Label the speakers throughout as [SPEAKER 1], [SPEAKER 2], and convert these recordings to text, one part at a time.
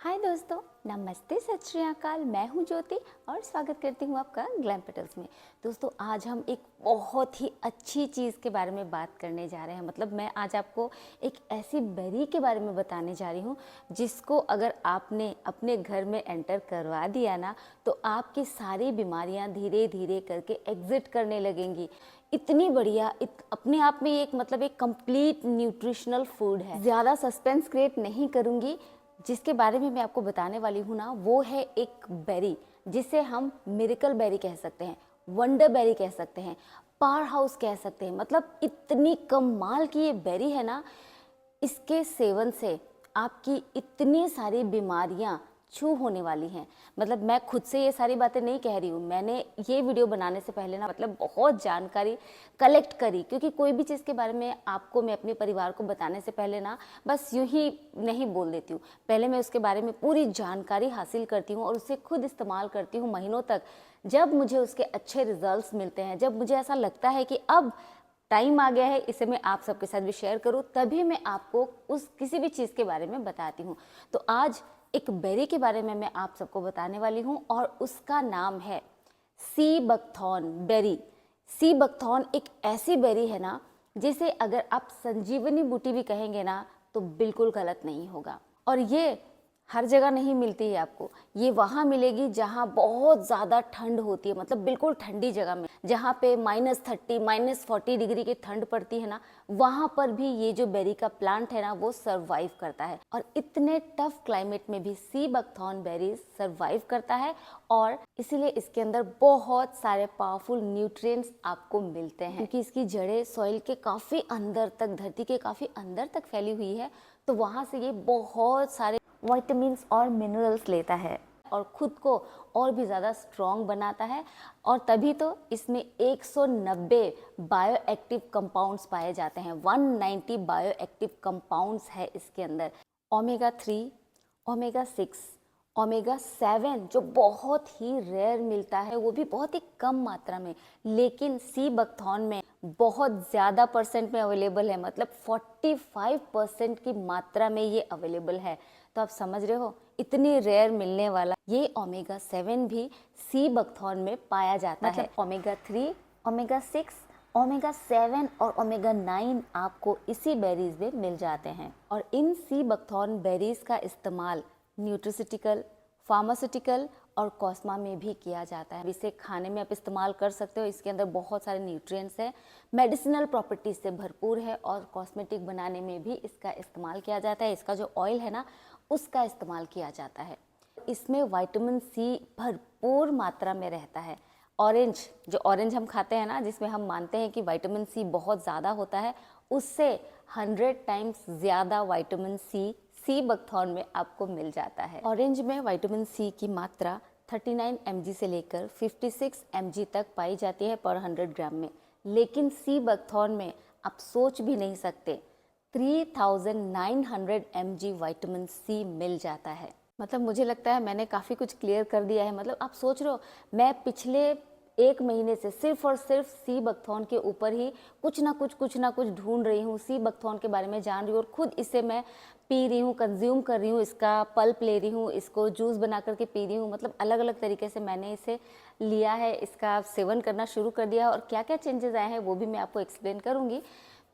[SPEAKER 1] हाय दोस्तों, नमस्ते, सत श्री अकाल। मैं हूं ज्योति और स्वागत करती हूं आपका ग्लैम पेटल्स में। दोस्तों, आज हम एक बहुत ही अच्छी चीज़ के बारे में बात करने जा रहे हैं। मतलब मैं आज आपको एक ऐसी बेरी के बारे में बताने जा रही हूं जिसको अगर आपने अपने घर में एंटर करवा दिया ना, तो आपकी सारी बीमारियां धीरे धीरे करके एग्जिट करने लगेंगी। इतनी बढ़िया, अपने आप में एक एक कंप्लीट न्यूट्रिशनल फूड है। ज़्यादा सस्पेंस क्रिएट नहीं करूँगी। जिसके बारे में मैं आपको बताने वाली हूँ ना, वो है एक बेरी जिसे हम मिरेकल बेरी कह सकते हैं, वंडर बेरी कह सकते हैं, पावर हाउस कह सकते हैं। मतलब इतनी कमाल की ये बेरी है ना, इसके सेवन से आपकी इतनी सारी बीमारियां छू होने वाली हैं। मतलब मैं खुद से ये सारी बातें नहीं कह रही हूँ, मैंने ये वीडियो बनाने से पहले ना बहुत जानकारी कलेक्ट करी, क्योंकि कोई भी चीज़ के बारे में आपको मैं अपने परिवार को बताने से पहले ना बस यूं ही नहीं बोल देती हूँ। पहले मैं उसके बारे में पूरी जानकारी हासिल करती हूँ और उसे खुद इस्तेमाल करती हूँ महीनों तक। जब मुझे उसके अच्छे रिजल्ट्स मिलते हैं, जब मुझे ऐसा लगता है कि अब टाइम आ गया है इसे मैं आप सबके साथ भी शेयर करूं, तभी मैं आपको उस किसी भी चीज़ के बारे में बताती हूँ। तो आज एक बेरी के बारे में मैं आप सबको बताने वाली हूँ और उसका नाम है sea buckthorn berry. Sea buckthorn एक ऐसी बेरी है ना, जिसे अगर आप संजीवनी बूटी भी कहेंगे ना तो बिल्कुल गलत नहीं होगा। और ये हर जगह नहीं मिलती है आपको, ये वहाँ मिलेगी जहाँ बहुत ज़्यादा ठंड होती है। मतलब बिल्कुल ठंडी जगह में, जहाँ पे -30 -40 डिग्री की ठंड पड़ती है ना, वहाँ पर भी ये जो बेरी का प्लांट है ना, वो सरवाइव करता है। और इतने टफ क्लाइमेट में भी सी बकथॉर्न बेरी सरवाइव करता है और इसीलिए इसके अंदर बहुत सारे पावरफुल न्यूट्रिएंट्स आपको मिलते हैं, क्योंकि इसकी जड़ें सॉइल के काफ़ी अंदर तक, धरती के काफ़ी अंदर तक फैली हुई है। तो वहाँ से ये बहुत सारे विटामिन्स और मिनरल्स लेता है और खुद को और भी ज़्यादा स्ट्रॉन्ग बनाता है। और तभी तो इसमें 190 बायो एक्टिव कंपाउंड्स पाए जाते हैं। 190 बायो एक्टिव कंपाउंड्स है इसके अंदर। ओमेगा 3, ओमेगा 6, ओमेगा 7 जो बहुत ही रेयर मिलता है, वो भी बहुत ही कम मात्रा में, लेकिन सी बकथॉर्न में बहुत ज़्यादा परसेंट में अवेलेबल है। मतलब 45% की मात्रा में ये अवेलेबल है। तो आप समझ रहे हो, इतनी रेयर मिलने वाला ये ओमेगा 7 भी सी बकथॉर्न में पाया जाता है। ओमेगा 3, ओमेगा 6, ओमेगा 7 और ओमेगा 9 आपको इसी बेरीज में मिल जाते हैं। और इन सी बकथॉर्न बेरीज का इस्तेमाल न्यूट्रिसिटिकल, फार्मास्यूटिकल और कॉस्मा में भी किया जाता है। इसे खाने में आप इस्तेमाल कर सकते हो। इसके अंदर बहुत सारे न्यूट्रिएंट्स हैं, मेडिसिनल प्रॉपर्टीज से भरपूर है और कॉस्मेटिक बनाने में भी इसका इस्तेमाल किया जाता है। इसका जो ऑयल है ना, उसका इस्तेमाल किया जाता है। इसमें विटामिन सी भरपूर मात्रा में रहता है। ऑरेंज, जो ऑरेंज हम खाते हैं ना, जिसमें हम मानते हैं कि विटामिन सी बहुत ज़्यादा होता है, उससे 100 टाइम्स ज़्यादा विटामिन सी बकथॉर्न में आपको मिल जाता है। ऑरेंज में विटामिन सी की मात्रा 39 mg से लेकर 56 mg तक पाई जाती है पर 100 ग्राम में। लेकिन सी बकथॉर्न में आप सोच भी नहीं सकते, 3900 mg विटामिन सी मिल जाता है। मतलब मुझे लगता है मैंने काफ़ी कुछ क्लियर कर दिया है। मतलब आप सोच रहे हो, मैं पिछले 1 महीने से सिर्फ और सिर्फ सी बकथॉर्न के ऊपर ही कुछ ना कुछ ढूंढ रही हूँ, सी बकथॉर्न के बारे में जान रही हूँ और खुद इसे मैं पी रही हूँ, कंज्यूम कर रही हूँ, इसका पल्प ले रही हूँ, इसको जूस बना करके पी रही हूँ। मतलब अलग अलग तरीके से मैंने इसे लिया है, इसका सेवन करना शुरू कर दिया और क्या क्या चेंजेस आए हैं वो भी मैं आपको एक्सप्लेन करूँगी।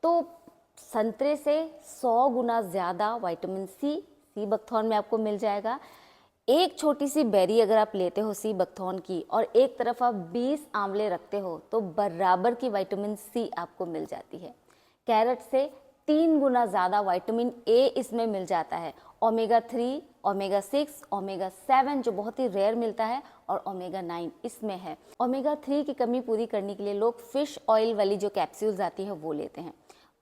[SPEAKER 1] तो संतरे से 100 गुना ज़्यादा विटामिन सी बकथॉर्न में आपको मिल जाएगा। एक छोटी सी बेरी अगर आप लेते हो सी बकथॉर्न की और एक तरफ आप 20 आंवले रखते हो, तो बराबर की विटामिन सी आपको मिल जाती है। कैरेट से 3 गुना ज़्यादा विटामिन ए इसमें मिल जाता है। ओमेगा 3, ओमेगा 6, ओमेगा 7 जो बहुत ही रेयर मिलता है और ओमेगा 9 इसमें है। ओमेगा 3 की कमी पूरी करने के लिए लोग फिश ऑयल वाली जो कैप्सूल्स आती है वो लेते हैं।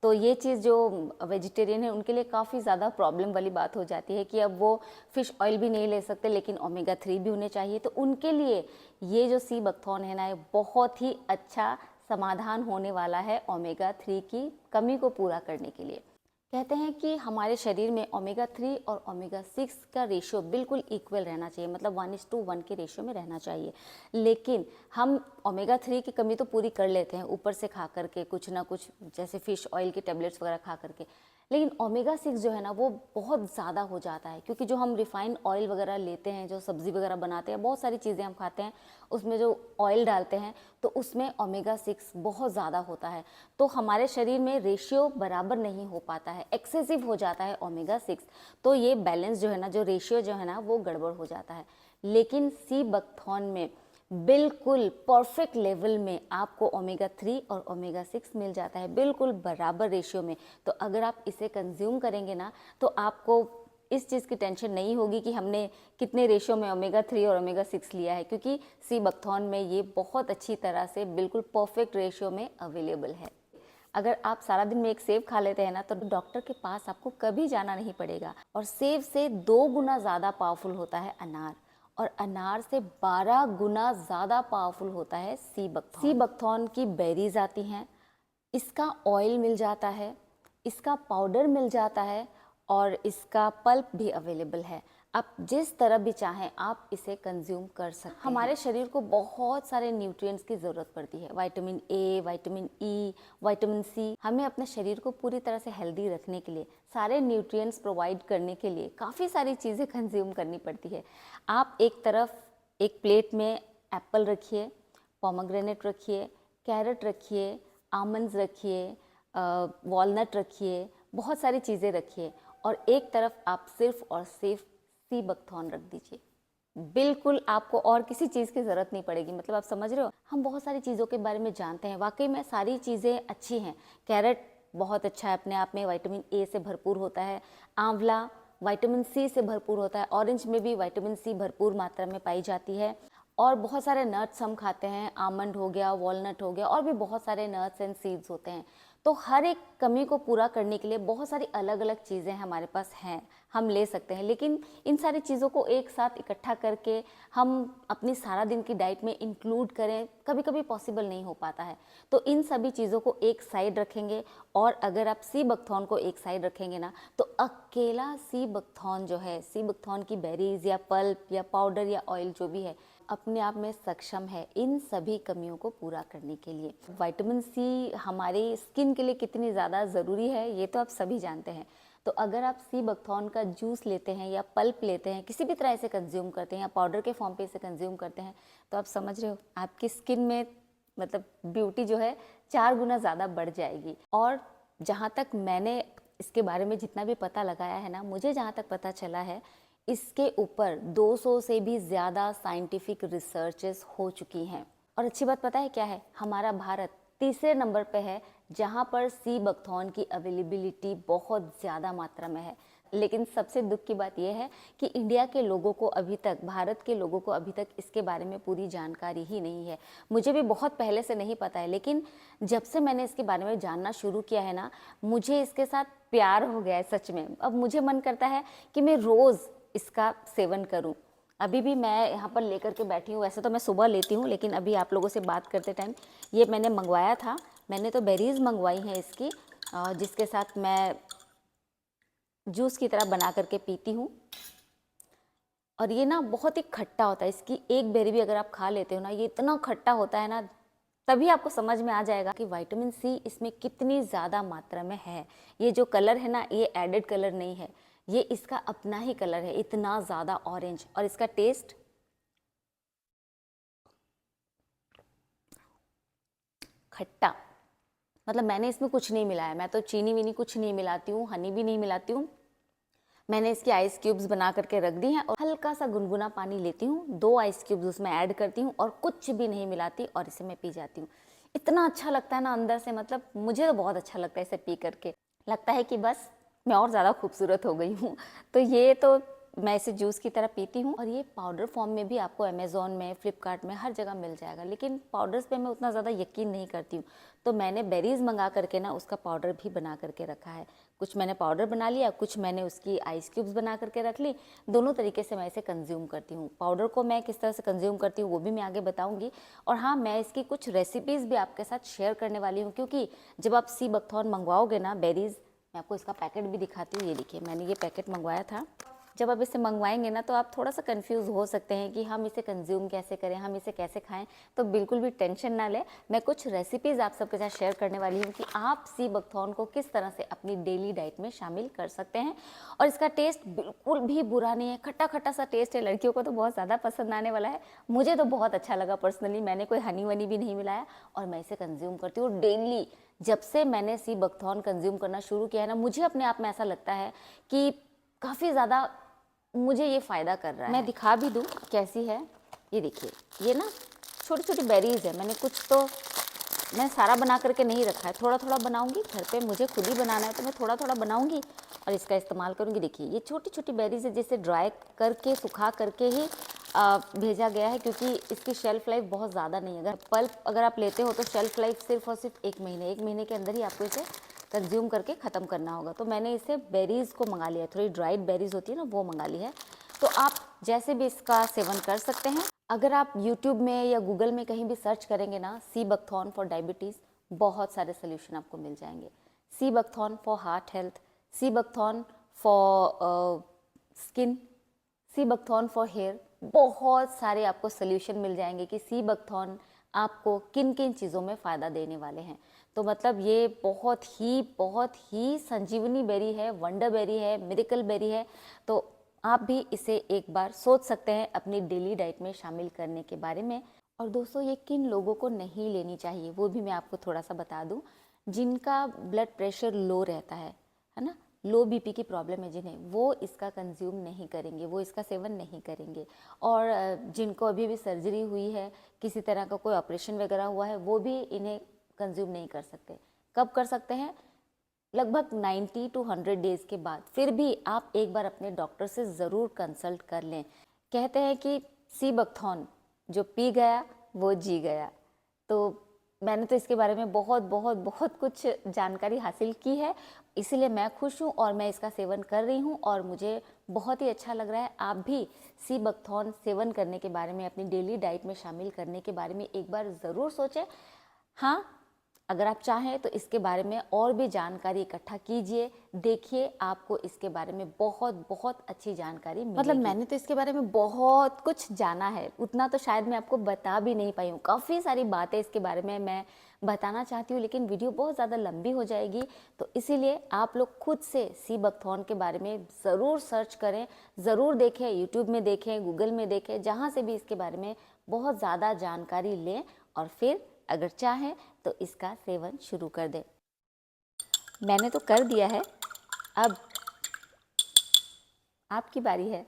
[SPEAKER 1] तो ये चीज़ जो वेजिटेरियन है उनके लिए काफ़ी ज़्यादा प्रॉब्लम वाली बात हो जाती है कि अब वो फ़िश ऑयल भी नहीं ले सकते, लेकिन ओमेगा 3 भी उन्हें चाहिए। तो उनके लिए ये जो सी बकथॉर्न है ना, ये बहुत ही अच्छा समाधान होने वाला है ओमेगा 3 की कमी को पूरा करने के लिए। कहते हैं कि हमारे शरीर में ओमेगा 3 और ओमेगा 6 का रेशियो बिल्कुल इक्वल रहना चाहिए, मतलब 1:1 के रेशियो में रहना चाहिए। लेकिन हम ओमेगा 3 की कमी तो पूरी कर लेते हैं ऊपर से खा करके कुछ ना कुछ, जैसे फ़िश ऑयल की टेबलेट्स वगैरह खा करके, लेकिन ओमेगा 6 जो है ना वो बहुत ज़्यादा हो जाता है, क्योंकि जो हम रिफाइंड ऑयल वगैरह लेते हैं, जो सब्ज़ी वगैरह बनाते हैं, बहुत सारी चीज़ें हम खाते हैं, उसमें जो ऑयल डालते हैं तो उसमें ओमेगा 6 बहुत ज़्यादा होता है। तो हमारे शरीर में रेशियो बराबर नहीं हो पाता है, एक्सेसिव हो जाता है ओमेगा 6। तो ये बैलेंस जो है ना, जो रेशियो जो है ना वो गड़बड़ हो जाता है। लेकिन सी बकथॉर्न में बिल्कुल परफेक्ट लेवल में आपको ओमेगा 3 और ओमेगा 6 मिल जाता है, बिल्कुल बराबर रेशियो में। तो अगर आप इसे कंज्यूम करेंगे ना तो आपको इस चीज़ की टेंशन नहीं होगी कि हमने कितने रेशियो में ओमेगा 3 और ओमेगा 6 लिया है, क्योंकि सी बकथॉर्न में ये बहुत अच्छी तरह से बिल्कुल परफेक्ट रेशियो में अवेलेबल है। अगर आप सारा दिन में एक सेब खा लेते हैं ना तो डॉक्टर के पास आपको कभी जाना नहीं पड़ेगा। और सेब से 2 गुना ज़्यादा पावरफुल होता है अनार, और अनार से 12 गुना ज़्यादा पावरफुल होता है सी बकथॉर्न। सी बकथॉर्न की बेरीज आती हैं, इसका ऑयल मिल जाता है, इसका पाउडर मिल जाता है, और इसका पल्प भी अवेलेबल है। आप जिस तरह भी चाहें आप इसे कंज्यूम कर सकते हैं। हमारे शरीर को बहुत सारे न्यूट्रिएंट्स की ज़रूरत पड़ती है, vitamin A, vitamin E, vitamin C. हमें अपने शरीर को पूरी तरह से हेल्दी रखने के लिए, सारे न्यूट्रिएंट्स प्रोवाइड करने के लिए काफ़ी सारी चीज़ें कंज्यूम करनी पड़ती है। आप एक तरफ एक प्लेट में एप्पल रखिए, पोमेग्रेनेट रखिए, कैरेट रखिए, आमंड्स रखिए, वॉलनट रखिए, बहुत सारी चीज़ें रखिए, और एक तरफ आप सिर्फ और सिर्फ सी बकथॉर्न रख दीजिए। बिल्कुल आपको और किसी चीज़ की ज़रूरत नहीं पड़ेगी। मतलब आप समझ रहे हो, हम बहुत सारी चीज़ों के बारे में जानते हैं, वाकई में सारी चीज़ें अच्छी हैं। कैरेट बहुत अच्छा है अपने आप में, विटामिन ए से भरपूर होता है। आंवला विटामिन सी से भरपूर होता है। ऑरेंज में भी विटामिन सी भरपूर मात्रा में पाई जाती है। और बहुत सारे नट्स हम खाते हैं, आमंड हो गया, वॉलनट हो गया, और भी बहुत सारे नट्स एंड सीड्स होते हैं। तो हर एक कमी को पूरा करने के लिए बहुत सारी अलग अलग चीज़ें हमारे पास हैं, हम ले सकते हैं। लेकिन इन सारी चीज़ों को एक साथ इकट्ठा करके हम अपनी सारा दिन की डाइट में इंक्लूड करें, कभी कभी पॉसिबल नहीं हो पाता है। तो इन सभी चीज़ों को एक साइड रखेंगे, और अगर आप सी बकथॉर्न को एक साइड रखेंगे ना तो अकेला सी बकथॉर्न जो है, सी बकथॉर्न की बेरीज या पल्प या पाउडर या ऑयल जो भी है, अपने आप में सक्षम है इन सभी कमियों को पूरा करने के लिए। विटामिन सी हमारी स्किन के लिए कितनी ज़्यादा ज़रूरी है ये तो आप सभी जानते हैं। तो अगर आप सी बकथॉर्न का जूस लेते हैं या पल्प लेते हैं, किसी भी तरह से कंज्यूम करते हैं या पाउडर के फॉर्म पे इसे कंज्यूम करते हैं, तो आप समझ रहे हो आपकी स्किन में मतलब ब्यूटी जो है 4 गुना ज़्यादा बढ़ जाएगी। और जहाँ तक मैंने इसके बारे में जितना भी पता लगाया है ना, मुझे जहाँ तक पता चला है, इसके ऊपर 200 से भी ज़्यादा साइंटिफिक रिसर्चेस हो चुकी हैं। और अच्छी बात पता है क्या है, हमारा भारत तीसरे नंबर पे है जहाँ पर सी बकथॉर्न की अवेलेबिलिटी बहुत ज़्यादा मात्रा में है। लेकिन सबसे दुख की बात यह है कि इंडिया के लोगों को अभी तक, भारत के लोगों को अभी तक इसके बारे में पूरी जानकारी ही नहीं है। मुझे भी बहुत पहले से नहीं पता है, लेकिन जब से मैंने इसके बारे में जानना शुरू किया है ना, मुझे इसके साथ प्यार हो गया है सच में। अब मुझे मन करता है कि मैं रोज़ इसका सेवन करूं। अभी भी मैं यहाँ पर लेकर के बैठी हूँ, वैसे तो मैं सुबह लेती हूँ, लेकिन अभी आप लोगों से बात करते टाइम ये मैंने मंगवाया था। मैंने तो बेरीज मंगवाई हैं इसकी, जिसके साथ मैं जूस की तरह बना करके पीती हूँ। और ये ना बहुत ही खट्टा होता है, इसकी एक बेरी भी अगर आप खा लेते हो ना, ये इतना खट्टा होता है ना, तभी आपको समझ में आ जाएगा कि विटामिन सी इसमें कितनी ज़्यादा मात्रा में है। ये जो कलर है ना, ये एडेड कलर नहीं है, ये इसका अपना ही कलर है, इतना ज़्यादा ऑरेंज। और इसका टेस्ट खट्टा, मतलब मैंने इसमें कुछ नहीं मिलाया, मैं तो चीनी वीनी कुछ नहीं मिलाती हूँ, हनी भी नहीं मिलाती हूँ। मैंने इसकी आइस क्यूब्स बना करके रख दी हैं, और हल्का सा गुनगुना पानी लेती हूँ, 2 आइस क्यूब्स उसमें ऐड करती हूँ, और कुछ भी नहीं मिलाती, और इसे मैं पी जाती हूँ। इतना अच्छा लगता है ना अंदर से, मतलब मुझे तो बहुत अच्छा लगता है इसे पी करके। लगता है कि बस मैं और ज़्यादा खूबसूरत हो गई हूँ। तो ये तो मैं इसे जूस की तरह पीती हूँ। और ये पाउडर फॉर्म में भी आपको अमेज़ॉन में, फ्लिपकार्ट में, हर जगह मिल जाएगा, लेकिन पाउडर्स पे मैं उतना ज़्यादा यकीन नहीं करती हूँ। तो मैंने बेरीज मंगा करके ना उसका पाउडर भी बना करके रखा है। कुछ मैंने पाउडर बना लिया, कुछ मैंने उसकी आइस क्यूब्स बना करके रख ली। दोनों तरीके से मैं इसे कंज्यूम करती हूँ। पाउडर को मैं किस तरह से कंज्यूम करती हूँ वो भी मैं आगे बताऊँगी। और हाँ, मैं इसकी कुछ रेसिपीज़ भी आपके साथ शेयर करने वाली हूँ, क्योंकि जब आप सी बकथॉर्न मंगवाओगे ना बेरीज, मैं आपको इसका पैकेट भी दिखाती हूँ। ये देखिए, मैंने ये पैकेट मंगवाया था, जब आप इसे मंगवाएंगे ना तो आप थोड़ा सा कंफ्यूज हो सकते हैं कि हम इसे कंज्यूम कैसे करें, हम इसे कैसे खाएं। तो बिल्कुल भी टेंशन ना लें, मैं कुछ रेसिपीज़ आप सबके साथ शेयर करने वाली हूँ कि आप सी बकथॉर्न को किस तरह से अपनी डेली डाइट में शामिल कर सकते हैं। और इसका टेस्ट बिल्कुल भी बुरा नहीं है, खट्टा खट्टा सा टेस्ट है, लड़कियों को तो बहुत ज़्यादा पसंद आने वाला है। मुझे तो बहुत अच्छा लगा पर्सनली, मैंने कोई हनी वनी भी नहीं मिलाया और मैं इसे कंज्यूम करती हूँ डेली। जब से मैंने सी बकथॉर्न कंज्यूम करना शुरू किया है ना, मुझे अपने आप में ऐसा लगता है कि काफ़ी ज़्यादा मुझे ये फ़ायदा कर रहा है। मैं दिखा भी दूँ कैसी है, ये देखिए, ये ना छोटी छोटी बेरीज़ है। मैंने कुछ तो, मैं सारा बना करके नहीं रखा है, थोड़ा थोड़ा बनाऊंगी। घर पे मुझे खुद ही बनाना है तो मैं थोड़ा थोड़ा बनाऊंगी और इसका इस्तेमाल करूंगी। देखिए ये छोटी छोटी बेरीज है, जिसे ड्राई करके सुखा करके ही भेजा गया है, क्योंकि इसकी शेल्फ़ लाइफ बहुत ज़्यादा नहीं है। अगर पल्प अगर आप लेते हो तो शेल्फ़ लाइफ सिर्फ और सिर्फ 1 महीने के अंदर ही आपको इसे कंज्यूम करके ख़त्म करना होगा। तो मैंने इसे बेरीज़ को मंगा लिया है, थोड़ी ड्राइड बेरीज़ होती है ना, वो मंगा ली है। तो आप जैसे भी इसका सेवन कर सकते हैं। अगर आप YouTube में या गूगल में कहीं भी सर्च करेंगे ना, सी बकथॉर्न फॉर डायबिटीज़, बहुत सारे सोल्यूशन आपको मिल जाएंगे। Sea buckthorn for heart health, sea buckthorn for skin, sea buckthorn for hair, बहुत सारे आपको सोल्यूशन मिल जाएंगे कि सी बकथॉर्न आपको किन किन चीज़ों में फ़ायदा देने वाले हैं। तो मतलब ये बहुत ही संजीवनी बेरी है, वंडर बेरी है, मिरेकल बेरी है। तो आप भी इसे एक बार सोच सकते हैं अपनी डेली डाइट में शामिल करने के बारे में। और दोस्तों, ये किन लोगों को नहीं लेनी चाहिए वो भी मैं आपको थोड़ा सा बता दूं। जिनका ब्लड प्रेशर लो रहता है ना, लो बीपी की प्रॉब्लम है जिन्हें, वो इसका कंज्यूम नहीं करेंगे, वो इसका सेवन नहीं करेंगे। और जिनको अभी भी सर्जरी हुई है, किसी तरह का कोई ऑपरेशन वगैरह हुआ है, वो भी इन्हें कंज्यूम नहीं कर सकते। कब कर सकते हैं? लगभग 90 to 100 डेज़ के बाद। फिर भी आप एक बार अपने डॉक्टर से ज़रूर कंसल्ट कर लें। कहते हैं कि सी बकथॉर्न जो पी गया वो जी गया। तो मैंने तो इसके बारे में बहुत कुछ जानकारी हासिल की है, इसीलिए मैं खुश हूँ और मैं इसका सेवन कर रही हूँ और मुझे बहुत ही अच्छा लग रहा है। आप भी सी बकथॉर्न सेवन करने के बारे में, अपनी डेली डाइट में शामिल करने के बारे में एक बार ज़रूर सोचें। हाँ, अगर आप चाहें तो इसके बारे में और भी जानकारी इकट्ठा कीजिए, देखिए आपको इसके बारे में बहुत अच्छी जानकारी मिलेगी। मतलब मैंने तो इसके बारे में बहुत कुछ जाना है, उतना तो शायद मैं आपको बता भी नहीं पाई हूँ। काफ़ी सारी बातें इसके बारे में मैं बताना चाहती हूँ, लेकिन वीडियो बहुत ज़्यादा लंबी हो जाएगी। तो इसीलिए आप लोग खुद से सी बकथॉर्न के बारे में ज़रूर सर्च करें, ज़रूर देखें, यूट्यूब में देखें, गूगल में देखें, जहाँ से भी इसके बारे में बहुत ज़्यादा जानकारी लें और फिर अगर चाहें तो इसका सेवन शुरू कर दें। मैंने तो कर दिया है, अब आपकी बारी है।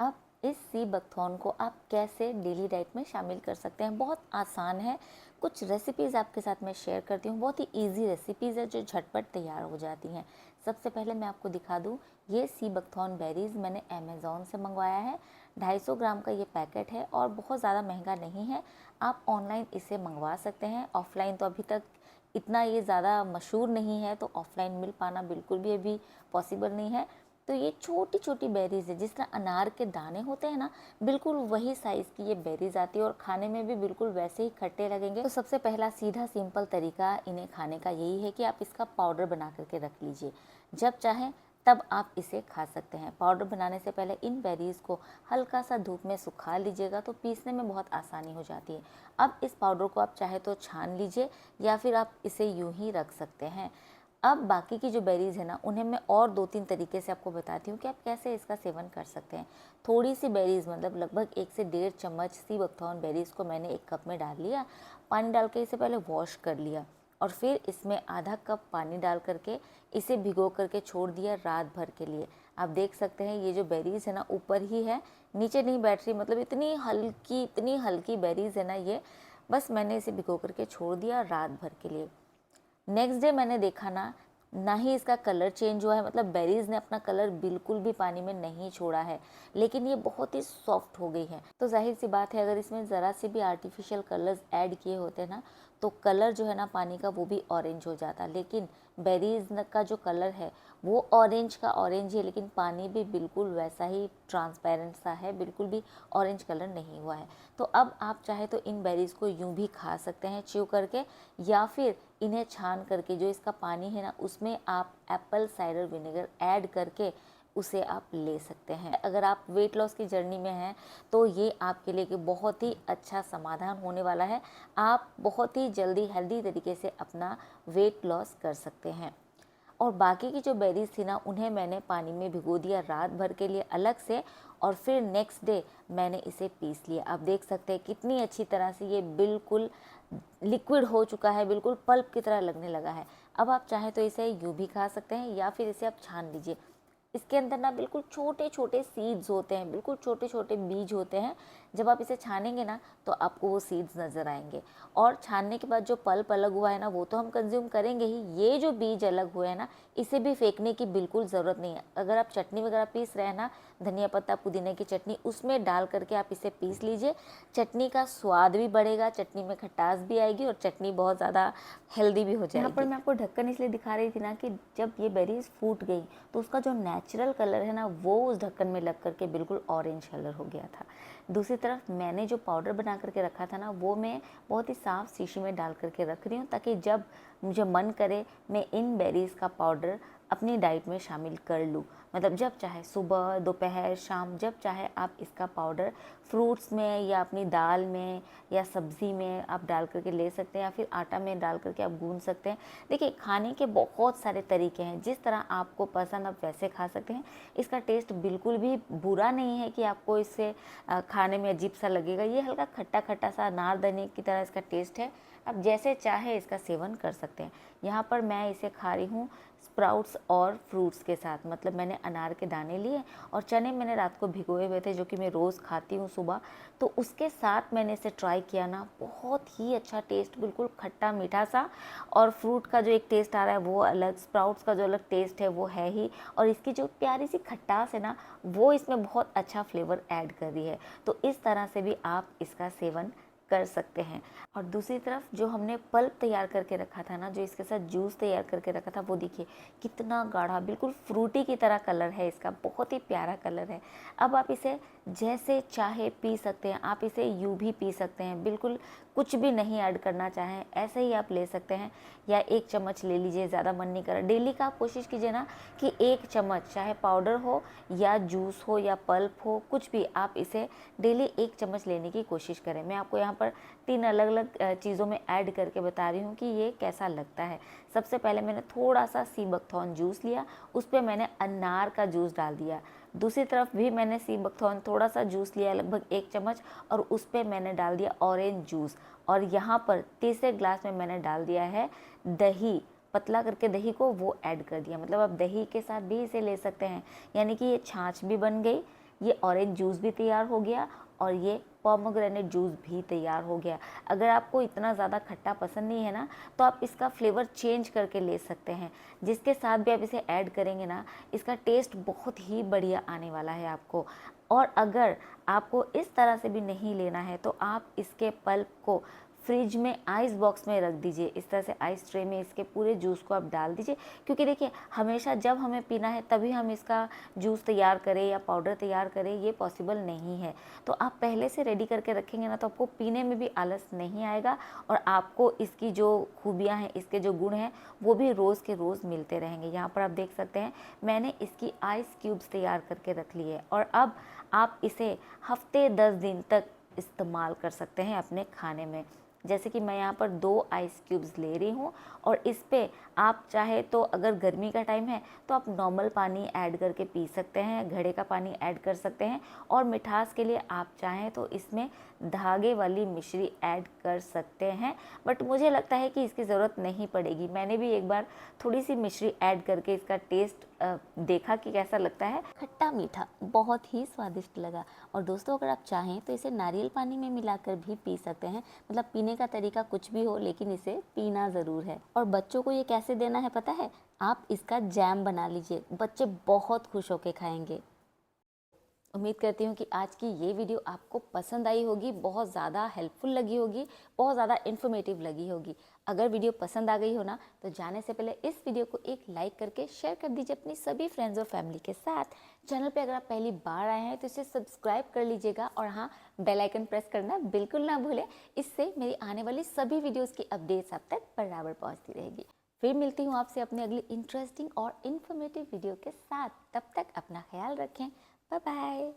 [SPEAKER 1] अब इस सी बकथॉर्न को आप कैसे डेली डाइट में शामिल कर सकते हैं? बहुत आसान है। कुछ रेसिपीज़ आपके साथ मैं शेयर करती हूँ, बहुत ही इजी रेसिपीज़ है जो झटपट तैयार हो जाती हैं। सबसे पहले मैं आपको दिखा दूँ, ये सी बकथॉर्न बेरीज़ मैंने अमेज़ॉन से मंगवाया है। 250 ग्राम का ये पैकेट है और बहुत ज़्यादा महंगा नहीं है। आप ऑनलाइन इसे मंगवा सकते हैं, ऑफ़लाइन तो अभी तक इतना ये ज़्यादा मशहूर नहीं है, तो ऑफ़लाइन मिल पाना बिल्कुल भी अभी पॉसिबल नहीं है। तो ये छोटी छोटी बेरीज़ है, जिस तरह अनार के दाने होते हैं ना, बिल्कुल वही साइज़ की ये बेरीज़ आती है और खाने में भी बिल्कुल वैसे ही खट्टे लगेंगे। तो सबसे पहला सीधा सिंपल तरीका इन्हें खाने का यही है कि आप इसका पाउडर बना करके रख लीजिए, जब चाहें तब आप इसे खा सकते हैं। पाउडर बनाने से पहले इन बेरीज़ को हल्का सा धूप में सुखा लीजिएगा, तो पीसने में बहुत आसानी हो जाती है। अब इस पाउडर को आप चाहे तो छान लीजिए या फिर आप इसे यूं ही रख सकते हैं। अब बाकी की जो बेरीज़ है ना, उन्हें मैं और 2-3 तरीके से आपको बताती हूँ कि आप कैसे इसका सेवन कर सकते हैं। थोड़ी सी बेरीज़, मतलब लगभग 1 से 1.5 चम्मच सी बकथॉर्न बेरीज़ को मैंने एक कप में डाल लिया। पानी डाल के इसे पहले वॉश कर लिया और फिर इसमें आधा कप पानी डाल करके इसे भिगो करके छोड़ दिया रात भर के लिए। आप देख सकते हैं ये जो बेरीज़ है ना, ऊपर ही है, नीचे नहीं बैठ रही, मतलब इतनी हल्की बेरीज़ है ना ये। बस मैंने इसे भिगो करके छोड़ दिया रात भर के लिए। नेक्स्ट डे मैंने देखा ना ही इसका कलर चेंज हुआ है, मतलब बेरीज़ ने अपना कलर बिल्कुल भी पानी में नहीं छोड़ा है, लेकिन ये बहुत ही सॉफ्ट हो गई है। तो जाहिर सी बात है, अगर इसमें ज़रा से भी आर्टिफिशियल कलर्स ऐड किए होते ना, तो कलर जो है ना पानी का वो भी ऑरेंज हो जाता। लेकिन बेरीज़ का जो कलर है वो ऑरेंज का ऑरेंज है, लेकिन पानी भी बिल्कुल वैसा ही ट्रांसपेरेंट सा है, बिल्कुल भी ऑरेंज कलर नहीं हुआ है। तो अब आप चाहे तो इन बेरीज़ को यूं भी खा सकते हैं च्यू करके, या फिर इन्हें छान करके जो इसका पानी है ना उसमें आप एप्पल साइडर विनेगर ऐड करके उसे आप ले सकते हैं। अगर आप वेट लॉस की जर्नी में हैं तो ये आपके लिए बहुत ही अच्छा समाधान होने वाला है। आप बहुत ही जल्दी हेल्दी तरीके से अपना वेट लॉस कर सकते हैं। और बाकी की जो बेरीज थी ना उन्हें मैंने पानी में भिगो दिया रात भर के लिए अलग से, और फिर नेक्स्ट डे मैंने इसे पीस लिया। आप देख सकते हैं कितनी अच्छी तरह से ये बिल्कुल लिक्विड हो चुका है, बिल्कुल पल्प की तरह लगने लगा है। अब आप चाहें तो इसे यूं भी खा सकते हैं या फिर इसे आप छान लीजिए। इसके अंदर ना बिल्कुल छोटे छोटे सीड्स होते हैं, बिल्कुल छोटे छोटे बीज होते हैं। जब आप इसे छानेंगे ना तो आपको वो सीड्स नज़र आएंगे। और छानने के बाद जो पल्प अलग हुआ है ना वो तो हम कंज्यूम करेंगे ही, ये जो बीज अलग हुए हैं ना इसे भी फेंकने की बिल्कुल ज़रूरत नहीं है। अगर आप चटनी वगैरह पीस रहे हैं ना, धनिया पत्ता पुदीने की चटनी, उसमें डाल करके आप इसे पीस लीजिए। चटनी का स्वाद भी बढ़ेगा, चटनी में खटास भी आएगी और चटनी बहुत ज़्यादा हेल्दी भी हो जाएगी। यहाँ पर मैं आपको ढक्कन इसलिए दिखा रही थी ना कि जब ये बेरीज फूट गई तो उसका जो नेचुरल कलर है ना वो उस ढक्कन में लग करके बिल्कुल ऑरेंज कलर हो गया था। दूसरी तरफ मैंने जो पाउडर बना करके रखा था ना वो मैं बहुत ही साफ़ शीशी में डाल करके रख रही हूँ, ताकि जब मुझे मन करे मैं इन बेरीज़ का पाउडर अपनी डाइट में शामिल कर लूँ। मतलब जब चाहे सुबह, दोपहर, शाम, जब चाहे आप इसका पाउडर फ्रूट्स में या अपनी दाल में या सब्ज़ी में आप डाल करके ले सकते हैं, या फिर आटा में डाल करके आप गूंद सकते हैं। देखिए खाने के बहुत सारे तरीके हैं, जिस तरह आपको पसंद आप वैसे खा सकते हैं। इसका टेस्ट बिल्कुल भी बुरा नहीं है कि आपको इससे खाने में अजीब सा लगेगा। ये हल्का खट्टा खट्टा सा अनारदाने की तरह इसका टेस्ट है। आप जैसे चाहे इसका सेवन कर सकते हैं। यहाँ पर मैं इसे खा रही हूँ स्प्राउट्स और फ्रूट्स के साथ। मतलब मैंने अनार के दाने लिए और चने मैंने रात को भिगोए हुए थे, जो कि मैं रोज़ खाती हूँ सुबह, तो उसके साथ मैंने इसे ट्राई किया ना, बहुत ही अच्छा टेस्ट, बिल्कुल खट्टा मीठा सा। और फ्रूट का जो एक टेस्ट आ रहा है वो अलग, स्प्राउट्स का जो अलग टेस्ट है वो है ही, और इसकी जो प्यारी सी खट्टास है ना वो इसमें बहुत अच्छा फ्लेवर ऐड कर रही है। तो इस तरह से भी आप इसका सेवन कर सकते हैं। और दूसरी तरफ जो हमने पल्प तैयार करके रखा था ना, जो इसके साथ जूस तैयार करके रखा था, वो देखिए कितना गाढ़ा, बिल्कुल फ्रूटी की तरह कलर है इसका, बहुत ही प्यारा कलर है। अब आप इसे जैसे चाहे पी सकते हैं। आप इसे यूं भी पी सकते हैं, बिल्कुल कुछ भी नहीं ऐड करना चाहें ऐसे ही आप ले सकते हैं, या एक चम्मच ले लीजिए, ज़्यादा मन नहीं कर रहा। डेली का आप कोशिश कीजिए ना कि एक चम्मच, चाहे पाउडर हो या जूस हो या पल्प हो, कुछ भी, आप इसे डेली एक चम्मच लेने की कोशिश करें। मैं आपको यहाँ पर 3 अलग अलग चीज़ों में ऐड करके बता रही हूँ कि ये कैसा लगता है। सबसे पहले मैंने थोड़ा सा सी बकथॉर्न जूस लिया, उस पर मैंने अनार का जूस डाल दिया। दूसरी तरफ भी मैंने सी बकथॉर्न थोड़ा सा जूस लिया, लगभग 1 चम्मच, और उस पर मैंने डाल दिया ऑरेंज जूस। और यहाँ पर तीसरे ग्लास में मैंने डाल दिया है दही, पतला करके दही को वो ऐड कर दिया। मतलब आप दही के साथ भी इसे ले सकते हैं, यानी कि ये छाछ भी बन गई, ये ऑरेंज जूस भी तैयार हो गया, और ये पोमेग्रेनेट जूस भी तैयार हो गया। अगर आपको इतना ज़्यादा खट्टा पसंद नहीं है ना तो आप इसका फ्लेवर चेंज करके ले सकते हैं। जिसके साथ भी आप इसे ऐड करेंगे ना, इसका टेस्ट बहुत ही बढ़िया आने वाला है आपको। और अगर आपको इस तरह से भी नहीं लेना है तो आप इसके पल्प को फ्रिज में आइस बॉक्स में रख दीजिए। इस तरह से आइस ट्रे में इसके पूरे जूस को आप डाल दीजिए, क्योंकि देखिए हमेशा जब हमें पीना है तभी हम इसका जूस तैयार करें या पाउडर तैयार करें, ये पॉसिबल नहीं है। तो आप पहले से रेडी करके रखेंगे ना तो आपको पीने में भी आलस नहीं आएगा, और आपको इसकी जो खूबियाँ हैं, इसके जो गुण हैं, वो भी रोज़ के रोज़ मिलते रहेंगे। यहाँ पर आप देख सकते हैं मैंने इसकी आइस क्यूब्स तैयार करके रख ली है, और अब आप इसे हफ्ते 10 दिन तक इस्तेमाल कर सकते हैं अपने खाने में। जैसे कि मैं यहाँ पर 2 आइस क्यूब्स ले रही हूँ, और इस पे आप चाहे तो, अगर गर्मी का टाइम है तो आप नॉर्मल पानी ऐड करके पी सकते हैं, घड़े का पानी ऐड कर सकते हैं, और मिठास के लिए आप चाहें तो इसमें धागे वाली मिश्री ऐड कर सकते हैं। बट मुझे लगता है कि इसकी ज़रूरत नहीं पड़ेगी। मैंने भी एक बार थोड़ी सी मिश्री ऐड करके इसका टेस्ट देखा कि कैसा लगता है। खट्टा मीठा बहुत ही स्वादिष्ट लगा। और दोस्तों अगर आप चाहें तो इसे नारियल पानी में मिलाकर भी पी सकते हैं। मतलब पीने का तरीका कुछ भी हो, लेकिन इसे पीना ज़रूर है। और बच्चों को ये कैसे देना है पता है? आप इसका जैम बना लीजिए, बच्चे बहुत खुश होकर खाएंगे। उम्मीद करती हूँ कि आज की ये वीडियो आपको पसंद आई होगी, बहुत ज़्यादा हेल्पफुल लगी होगी, बहुत ज़्यादा इन्फॉर्मेटिव लगी होगी। अगर वीडियो पसंद आ गई हो ना, तो जाने से पहले इस वीडियो को एक लाइक करके शेयर कर दीजिए अपनी सभी फ्रेंड्स और फैमिली के साथ। चैनल पे अगर आप पहली बार आए हैं तो इसे सब्सक्राइब कर लीजिएगा और हाँ, बेल आइकन प्रेस करना बिल्कुल ना भूलें। इससे मेरी आने वाली सभी वीडियोज़ की अपडेट्स आप तक बराबर पहुँचती रहेगी। फिर मिलती हूँ आपसे अपने अगली इंटरेस्टिंग और इन्फॉर्मेटिव वीडियो के साथ। तब तक अपना ख्याल रखें। Bye bye.